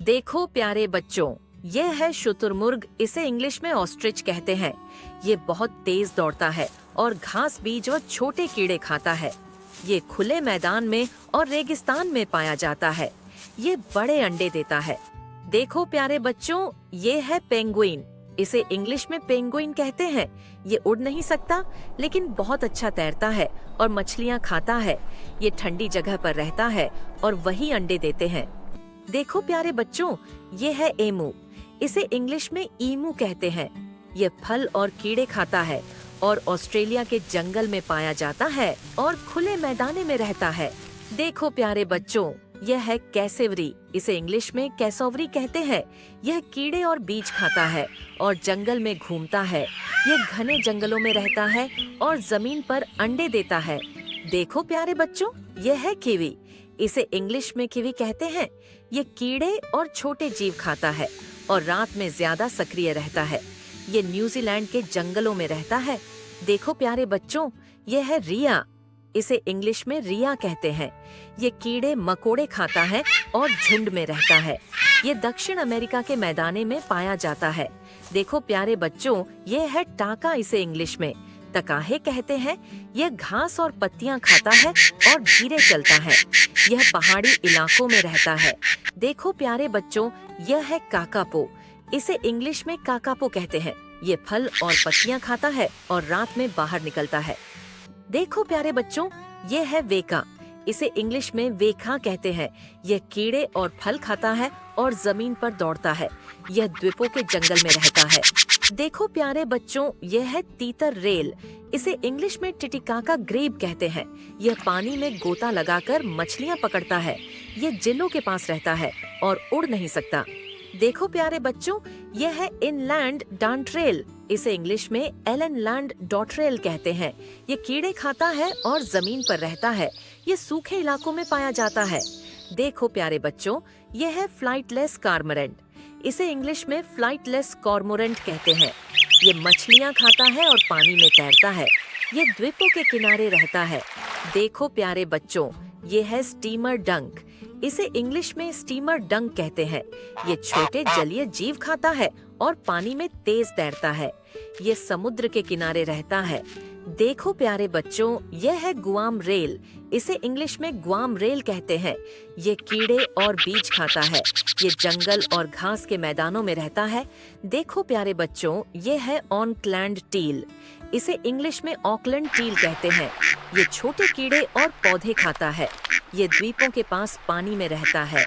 देखो प्यारे बच्चों, ये है शुतुरमुर्ग। इसे इंग्लिश में ऑस्ट्रिच कहते हैं। ये बहुत तेज दौड़ता है और घास बीज व छोटे कीड़े खाता है। ये खुले मैदान में और रेगिस्तान में पाया जाता है। ये बड़े अंडे देता है। देखो प्यारे बच्चों, ये है पेंगुइन। इसे इंग्लिश में पेंगुइन कहते हैं। ये उड़ नहीं सकता, लेकिन बहुत अच्छा तैरता है और मछलियाँ खाता है। ये ठंडी जगह पर रहता है और वही अंडे देते हैं। देखो प्यारे बच्चों, ये है एमू। इसे इंग्लिश में ईमू कहते हैं। ये फल और कीड़े खाता है और ऑस्ट्रेलिया के जंगल में पाया जाता है और खुले मैदाने में रहता है। देखो प्यारे बच्चों, यह है कैसेवरी। इसे इंग्लिश में कैसोवरी कहते हैं। यह कीड़े और बीज खाता है और जंगल में घूमता है। यह घने जंगलों में रहता है और जमीन पर अंडे देता है। देखो प्यारे बच्चों, यह है कीवी। इसे इंग्लिश में कीवी कहते हैं। ये कीड़े और छोटे जीव खाता है और रात में ज्यादा सक्रिय रहता है। ये न्यूजीलैंड के जंगलों में रहता है। देखो प्यारे बच्चों, यह है रिया। इसे इंग्लिश में रिया कहते हैं। ये कीड़े मकोड़े खाता है और झुंड में रहता है। ये दक्षिण अमेरिका के मैदाने में पाया जाता है। देखो प्यारे बच्चों, ये है टाका। इसे इंग्लिश में तकाहे कहते हैं। यह घास और पत्तियां खाता है और धीरे चलता है। यह पहाड़ी इलाकों में रहता है। देखो प्यारे बच्चों, यह है काकापो। इसे इंग्लिश में काकापो कहते हैं। ये फल और पत्तियां खाता है और रात में बाहर निकलता है। देखो प्यारे बच्चों, यह है वेका। इसे इंग्लिश में वेखा कहते हैं। यह कीड़े और फल खाता है और जमीन पर दौड़ता है। यह द्वीपों के जंगल में रहता है। देखो प्यारे बच्चों, यह है तीतर रेल। इसे इंग्लिश में टिटिकाका ग्रेब कहते हैं। यह पानी में गोता लगाकर मछलियां पकड़ता है। यह जिलों के पास रहता है और उड़ नहीं सकता। देखो प्यारे बच्चों, यह है इनलैंड डांट्रेल। इसे इंग्लिश में एलनलैंड डॉट्रेल कहते हैं। ये कीड़े खाता है और जमीन पर रहता है। ये सूखे इलाकों में पाया जाता है। देखो प्यारे बच्चों, यह है फ्लाइटलेस कार्मोरेंट। इसे इंग्लिश में फ्लाइटलेस कॉर्मोरेंट कहते हैं। ये मछलियां खाता है और पानी में तैरता है। ये द्वीपों के किनारे रहता है। देखो प्यारे बच्चों, ये है स्टीमर डंक। इसे इंग्लिश में स्टीमर डंक कहते हैं। ये छोटे जलीय जीव खाता है और पानी में तेज तैरता है। ये समुद्र के किनारे रहता है। देखो प्यारे बच्चों, यह है गुआम रेल। इसे इंग्लिश में गुआम रेल कहते हैं। ये कीड़े और बीज खाता है। ये जंगल और घास के मैदानों में रहता है। देखो प्यारे बच्चों, यह है ऑकलैंड टील। इसे इंग्लिश में ऑकलैंड टील कहते हैं। ये छोटे कीड़े और पौधे खाता है। ये द्वीपों के पास पानी में रहता है।